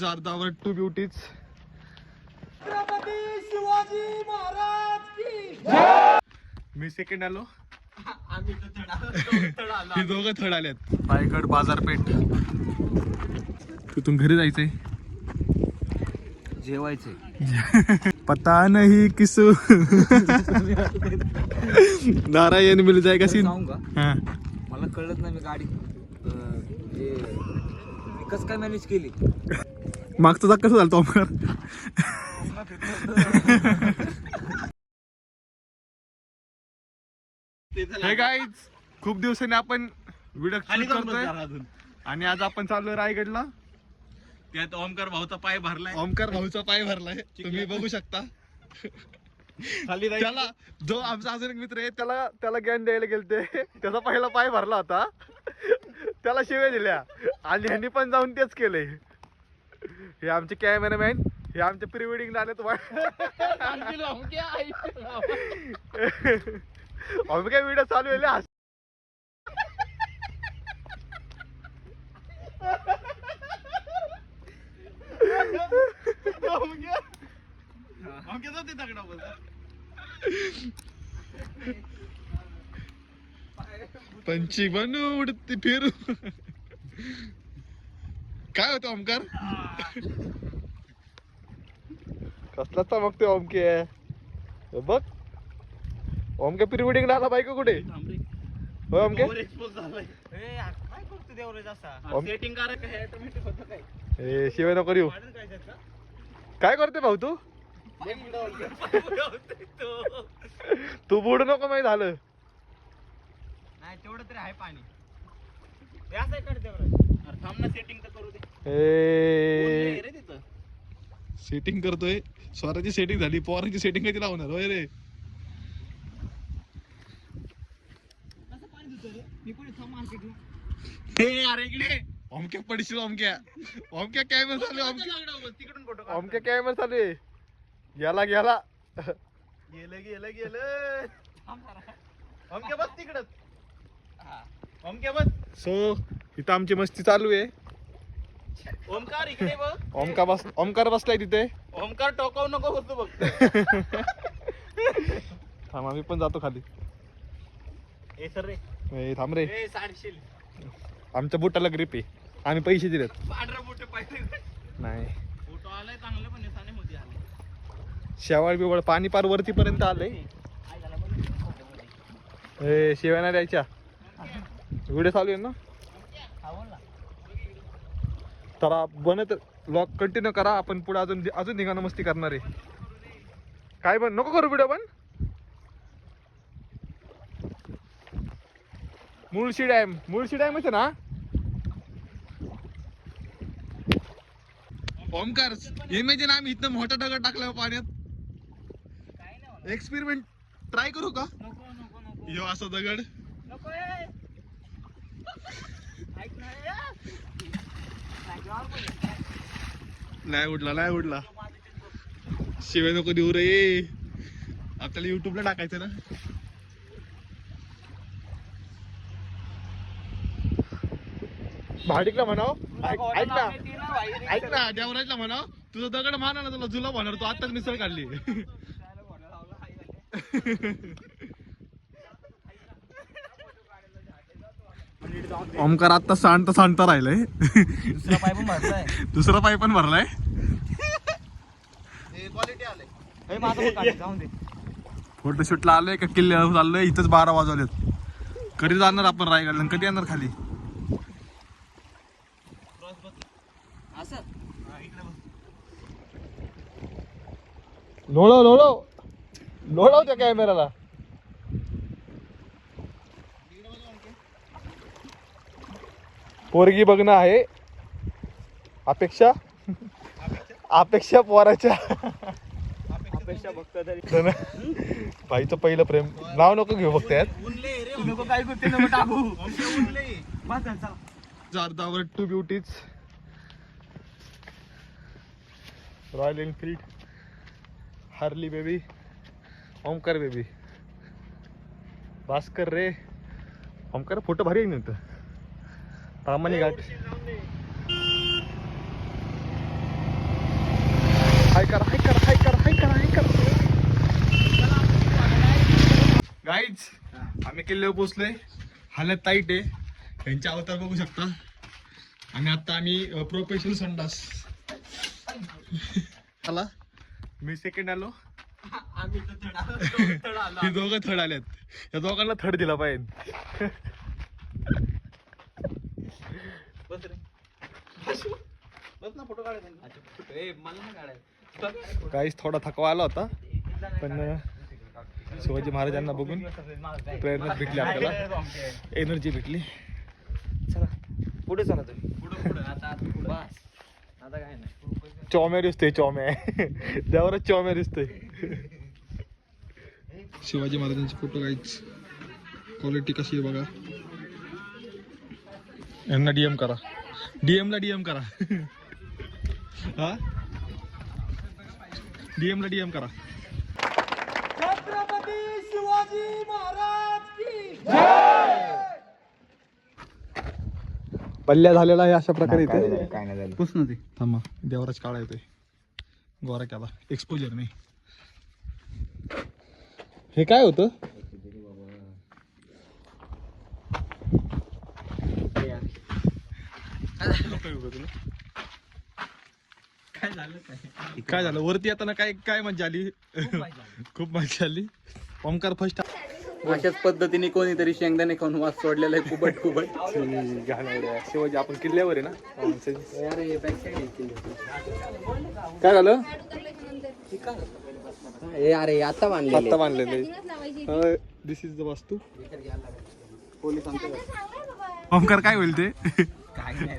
अर्धावर two ब्युटीज. Chhatrapati Shivaji Maharaj की. मी second आलो. आम्ही हे दोघं थर्ड आल्यात. रायगड बाजारपेठ. तिथून घरी जायचंय. जेवायचे. पता नाही किसू नारायण मिल जाएगा सीन. हा मला कळलंच नाही मी गाडी कसं काय मॅनेज केली. मागचा जाग कसं झालं ओमकार. हे गाईज खूप दिवसांनी आपण व्हिडिओ शूट करतोय आणि आज आपण चाललोय रायगडला. त्यात ओमकार भाऊचा पाय भरलाय. ओमकार भाऊचा पाय भरलाय तुम्ही बघू शकता. खाली त्याला जो आमचा अजून एक मित्र आहे त्याला ज्ञान द्यायला गेलते. त्याचा पहिला पाय भरला होता. त्याला शिव्या दिल्या आणि ह्यांनी पण जाऊन तेच केले. हे आमचे कॅमेरामॅन हे आमच्या प्री वेडिंग आले काय व्हिडिओ चालू आहे. पंची बनू उडती फिरू. काय होतं ओमकार. कसला चमकते ओमके. बघ ओमके प्री वेडिंग आला बायको कुठे. हो ओमके सेटिंग शिवाय नको येऊ. काय करते भाऊ तू. तू बुडू नको माहिती झालं. नाही तेवढं तरी आहे पाणी. सेटिंग तर करू दे. सेटिंग करतोय. स्वराची सेटिंग झाली पोराची सेटिंग कधी लावणार होय रे. अरे इकडे ओमक्या पडशील. ओमक्या कॅमेरा चालू आहे. तिकडून फोटो ओमक्या कॅमेरा चालू आहे. गेला गेला गेलं ओमके बस तिकडच. ओमके बस. सो इथं आमची मस्ती चालू आहे. ओमकार इकडे बघ. ओमकार बसलाय तिथे. ओमकार टोकाव नको होतो बघ. थांब आम्ही पण जातो खाली. ए सर रे. ए, थांब रे. ए साडशील. आमच्या बुटाला ग्रिप आहे. आम्ही पैसे दिलेत. पांढरा बोट पाहिजे नाही फोटो आलाय चांगलं पण निशाने मध्ये आले. शेवाळ बिवळ पाणी पार वरती पर्यंत आलंय. ए शेव्या नाही द्यायच्या. व्हिडिओ चालू आहे ना. तर बनत लॉक कंटिन्यू करा. आपण पुढे अजून निघाणं मस्ती करणार आहे. काय पण नको करू व्हिडिओ पण. मुळशी डॅम आहे ना. ओमकार इमेजिन आम्ही इथं मोठा दगड टाकला पाण्यात. एक्सपेरिमेंट ट्राय करू का. यो असा दगड. नाही उडला. शिवाय नको देऊ रे. आपल्याला युट्यूबला टाकायचं ना. भाडिकला म्हणाव. ऐक ना देवराजला म्हणाव तुझा दगड माना ना तुला जुला होणार. तू आताच मिसळ काढली. ओमकार आता सांडता राहिलाय. दुसरा पाय पण भरलाय. क्वालिटी आलंय. फोटोशूटला आलोय का किल्ल्यावर चाललोय. इथंच 12 वाजवलेत. कधी जाणार आपण रायगडला कधी येणार खाली. लोळव त्या कॅमेराला. पोरगी बघणं आहे. अपेक्षा पोराच्या. अपेक्षा बघता तरी भाईचं पहिलं प्रेम. नाव नको घेऊ फक्त यात. नको काय करते नको टाकू. अर्धावर two beauties. Royal Enfield. Harley baby. Omkar baby. Bhaskar रे. ओमकार फोटो भारी आहे नव्हतं. तामानी घाट. गाईज आम्ही किल्ल्यावर पोहोचलोय. हालत टाईट आहे. यांचे अवतार बघू शकता. आणि आता आम्ही प्रोफेशनल संडास आला. मी सेकंड आलो. हे दोघं थर्ड आल्यात. या दोघांना थर्ड दिला पाहिजे. बस रे बस ना फोटो काढायचा. मला नाही काढायचं. गाईज थोडा थकवा आला होता पण शिवाजी महाराजांना बघून प्रेरणा भेटली आपल्याला. एनर्जी भेटली. चला पुढे चला तुम्ही. पुढं आता बस आता काय नाही. चॉम्या दिसतोय चॉम्या. देवरच चॉम्या दिसतोय. शिवाजी महाराजांचे फोटो गाईज क्वालिटी कशी आहे बघा. यांना डीएम करा. डीएम ला डीएम करा. हा डीएम ला डीएम करा. पल्ल्या झालेला आहे अशा प्रकारे इथे. काय नाही झालं. पुस ना ते. थांबा देवराज काळा येतोय. गोरा केला एक्सपोजर नाही. हे काय होतं. काय झालं वरती येताना काय काय मजा आली. खूप मजा आली. ओमकार फर्स्ट. अशाच पद्धतीने कोणीतरी शेंगदाणे खाऊन वास सोडलेला आहे. कुबट कुबट. शिवाजी आपण किल्ल्यावर आहे ना. काय झालं. अरे आता आता बांधलेले. दिस इज द वास्तू. ओमकार काय होईल ते. काय नाही.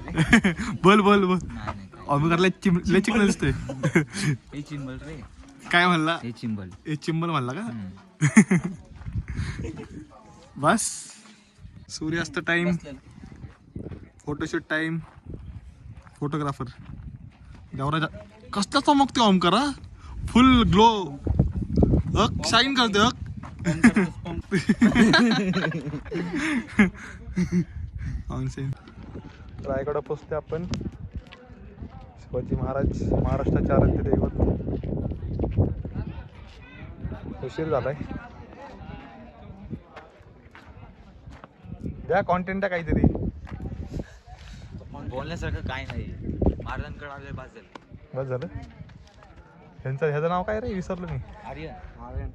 बोल बोल बोल. नाही ओमकारला चिकन असते. हे चिंबल रे. काय म्हणला. हे चिंबल. हे चिंबल म्हणला का. बस सूर्यास्त time. Photoshoot time. Photographer Devraj कसला चमकते ओमकार. Full glow. अक शाईन करते अक. रायगडा पोचते आपण. शिवाजी महाराज महाराष्ट्राचे आराध्य दैवत. उशीर झालाय. द्या कॉन्टेंट काहीतरी. बोलण्यासारखं काय नाही. महाराजांकडे आले बस झालं. बस झालं. ह्याचं नाव काय रे विसरलो मी. आर्यन.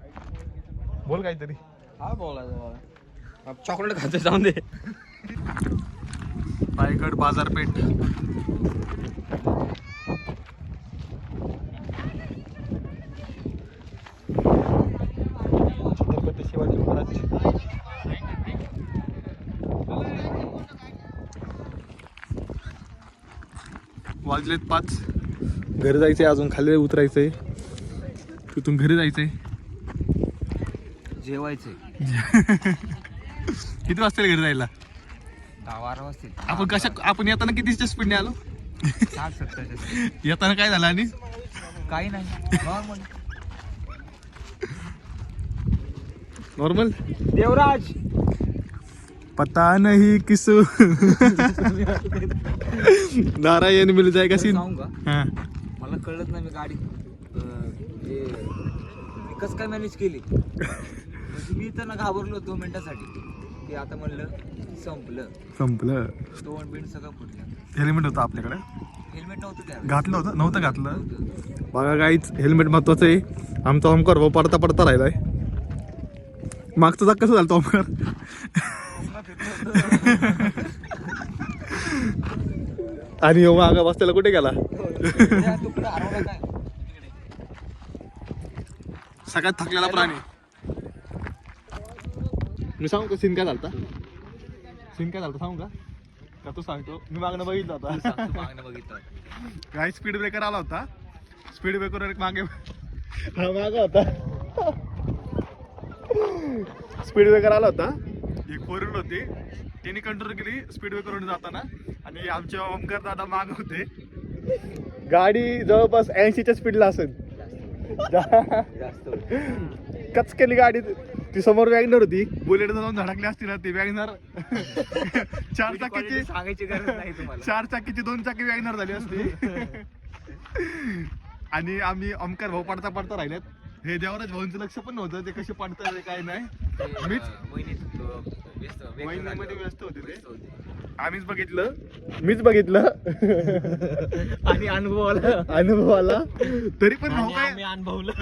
बोल काहीतरी. हा बोलायचं. चॉकलेट खायचं जाऊन दे. रायगड बाजारपेठ. छत्रपती शिवाजी महाराज. वाजलेत 5. घरी जायचंय. अजून खाली उतरायचंय. तिथून घरी जायचंय. जेवायचंय. किती वाजता घरी जायला. 10-12 वाजतील. आपण येताना कितीच्या स्पीडने आलो. 60-70. येताना काय झालं. आणि काही नाही नॉर्मल. नॉर्मल. देवराज पता नहीं किसो नारायण मिल जाएगा सीन. सांगू का. हाँ. मला कळत नाही. मी गाडी कसं काय मॅनेज केली. म्हणजे मी तर ना घाबरलो 2 मिनिटासाठी की आता म्हणलं संपलं. तोंड बिंड सगळं फुटलं. हेल्मेट होतं आपल्याकडे. हेल्मेट नव्हतं त्या. घातलं होतं नव्हतं घातलं. बघा काहीच हेल्मेट महत्वाचं आहे. आमचा ओमकार भाऊ पडता राहिलाय. मागचं जाग कसं झालं ओमकार. आणि हो मागा बसल्याला कुठे गेला. सगळ्यात थकलेला प्राणी. मी सांगू का सीन काय झालता. सांगू का तू सांगतो. मी मागणं बघितलं होता. काय स्पीड ब्रेकर आला होता. स्पीड ब्रेकर मागे मागा होता. स्पीड ब्रेकर आला होता. एक 4 व्हीलर होती. त्यांनी कंट्रोल केली स्पीड ब्रेकरवर जाताना. आणि आमचे ओमकार दादा माग होते. गाडी जवळपास 80च्या स्पीडला असेल. कच केली गाडी. ती समोर वॅगनर होती. बुलेट जाऊन धडकली असती ना ती वॅगनर. 4 चाकीची सांगायची गरज नाही तुम्हाला. 4 चाकीची 2 चाकी वॅगनर झाली असती. आणि आम्ही ओमकार भाऊ पडता पडता राहिलेत. हे देवराज भाऊंचं लक्ष पण नव्हतं ते कसे पडतात काय नाही. मीच वहिनीमध्ये व्यस्त होते ते. आम्हीच बघितलं आणि अनुभव आला तरी पण भाऊ काय आम्ही अनुभवलं.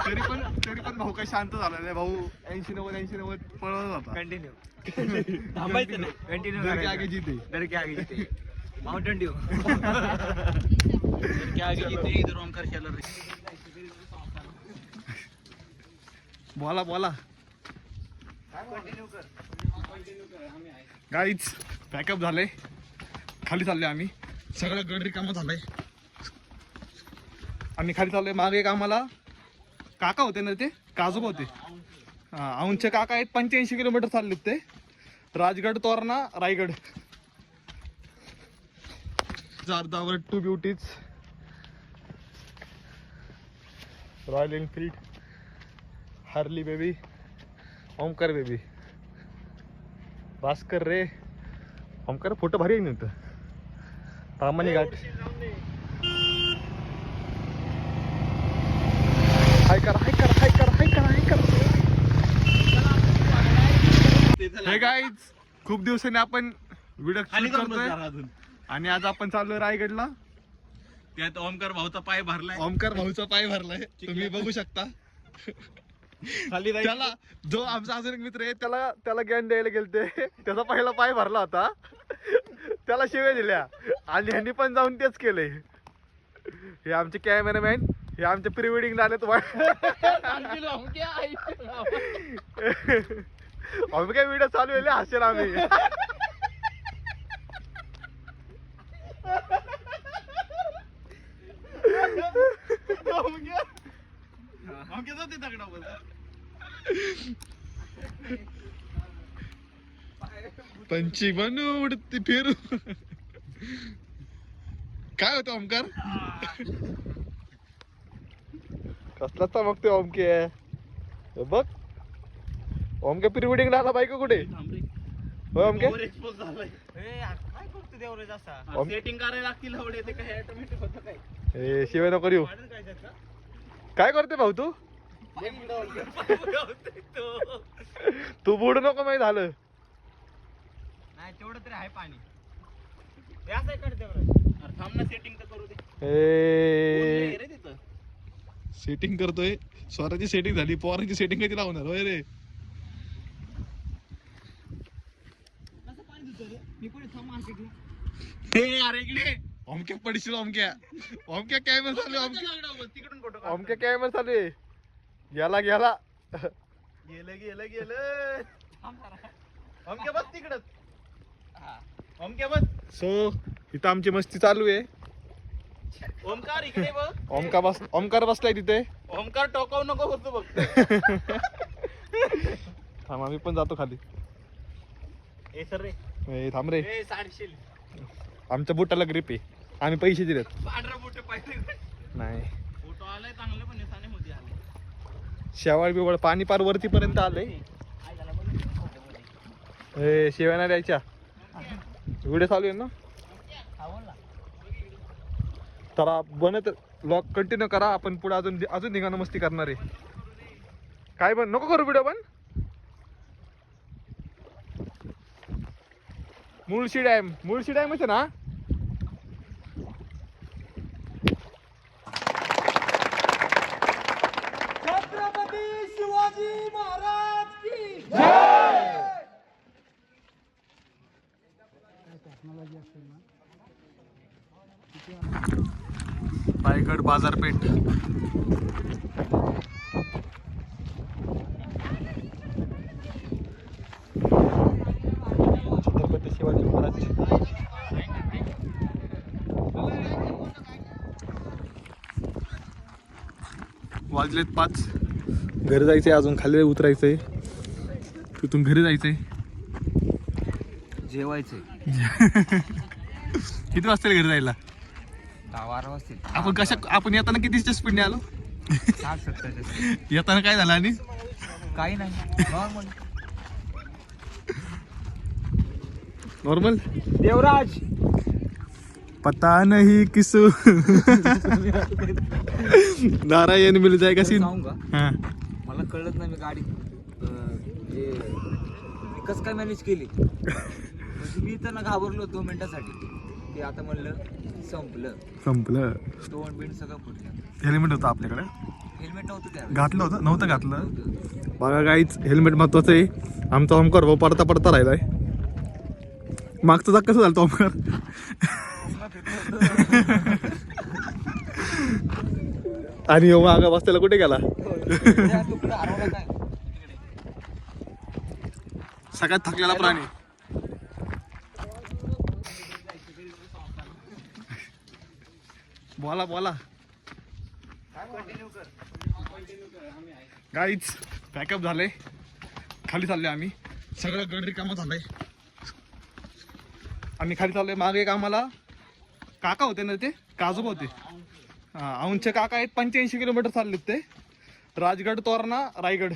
तरी पण भाऊ काय शांत झाला नाही. भाऊ 80-90 पळत होता. कंटिन्यू थांबायचं नाही. कंटिन्यू डर के आगे जीते. डर के आगे जीते. Mountain Dew. इधर ओमकार शेलर बोला गाईच पॅकअप झालंय. खाली चाललोय आम्ही. सगळं गड रिकामं झालंय. आम्ही खाली चाललोय. मागे एक आम्हाला काका होते ना ते काजोबा होते. हा औंधचे काका आहेत. 85 किलोमीटर चाललेत ते. राजगड तोरणा रायगड. अर्धावर two beauties Royal Enfield Harley baby Omkar baby Bhaskar रे. ओमकार फोटो भारी आहे नव्हतं. तामानी घाट हाय करा. हे गाईज खूप दिवसांनी आपण व्हिडिओ शूट करतोय आणि आज आपण चाललोय रायगडला. त्यात ओमकार भाऊचा पाय भरलाय. ओमकार भाऊचा पाय भरलाय तुम्ही बघू शकता. त्याला जो आमचा अजून एक मित्र आहे त्याला ज्ञान द्यायला गेलते. त्याचा पहिला पाय भरला होता. त्याला शिव्या दिल्या आणि ह्यांनी पण जाऊन तेच केलंय. हे आमचे कॅमेरामॅन हे आमच्या प्री वेडिंगला आले. आम्ही काय व्हिडिओ चालू आहे हसेल आम्ही. पंची बनू उडती फिरू. काय होतं ओमकार कसला चमकतोय ओमके. बघ ओमके प्री वेडिंग आला बायको कुठे. होय ओमके सेटिंग करायला लागतील हवडे ते काय ऑटोमॅटिक होतं काय. ए शिवाय नको येऊ. काय करते भाऊ तू बुड नको माहिती झालं. नाही तेवढं तरी आहे पाणी. थांब ना सेटिंग तर करू दे. सेटिंग करतोय. स्वराची सेटिंग झाली. पोराची सेटिंग कधी लावणार होय रे. अरे इकडे ओमक्या पडशील. ओमक्या कॅमेरा चालू आहे. तिकडून फोटो ओमक्या कॅमेरा चालू आहे. गेला गेलं ओमके बस तिकडच. ओमके बस. सो इथं आमची मस्ती चालू आहे. ओमकार इकडे बघ. ओमकार बसलाय तिथे. ओमकार टोकाव नको होतो बघ. थांब आम्ही पण जातो खाली. ए सर रे थांब रे. ए साडशील. आमच्या बुटाला ग्रिप आहे. आम्ही पैसे दिलेत. पांढरा बोट पाहिजे नाही फोटो आलाय चांगलं पण निशाने मध्ये आले. शेवाळ बिवळ पाणी पार वरती पर्यंत आलंय. शेव्या नाही द्यायच्या. व्हिडिओ चालू आहे ना तर बनत ब्लॉग कंटिन्यू करा. आपण पुढे अजून निघाणं मस्ती करणार आहे. काय पण नको करू व्हिडिओ पण. मुळशी डॅमच आहे ना. छत्रपती शिवाजी महाराज की जय. रायगड बाजारपेठ. छत्रपती शिवाजी महाराज. वाजलेत 5. घरी जायचंय. अजून खाली उतरायचंय. तिथून घरी जायचंय. जेवायचे किती वाजता घरी जायला. 10-12 वाजतील. आपण येताना कितीच्या स्पीडने आलो. 60-70. येताना काय झालं आणि काही नाही नॉर्मल. देवराज पता नहीं किसू नारायण मिल जाएगा सीन. सांगू का हा. मला कळलंच नाही मी गाडी म्हणजे मी कसं काय मॅनेज केली म्हणजे मी तर ना घाबरलो 2 मिनिटासाठी की आता म्हणलं संपलं. तोंड बिंड सगळं फुटलं. हेल्मेट होतं आपल्याकडे. हेल्मेट नव्हतं त्या घातलं होतं नव्हतं घातलं. बघा गाईच हेल्मेट महत्वाचं आहे. आमचा ओमकार भाऊ पडता राहिलाय. मागचं जाग कसं झालं तो ओमकार. आणि ह्यो मागं बसलेला कुठे गेला. सगळ्यात थकलेला प्राणी. बोला गाईच पॅकअप झाले. खाली चाललोय आम्ही. सगळं गड रिकामं झालंय. आम्ही खाली चाललोय. मागे एक आम्हाला काका होते ना ते काजोबा होते. औंधचे काका आहेत. 85 किलोमीटर चाललेत ते. राजगड तोरणा रायगड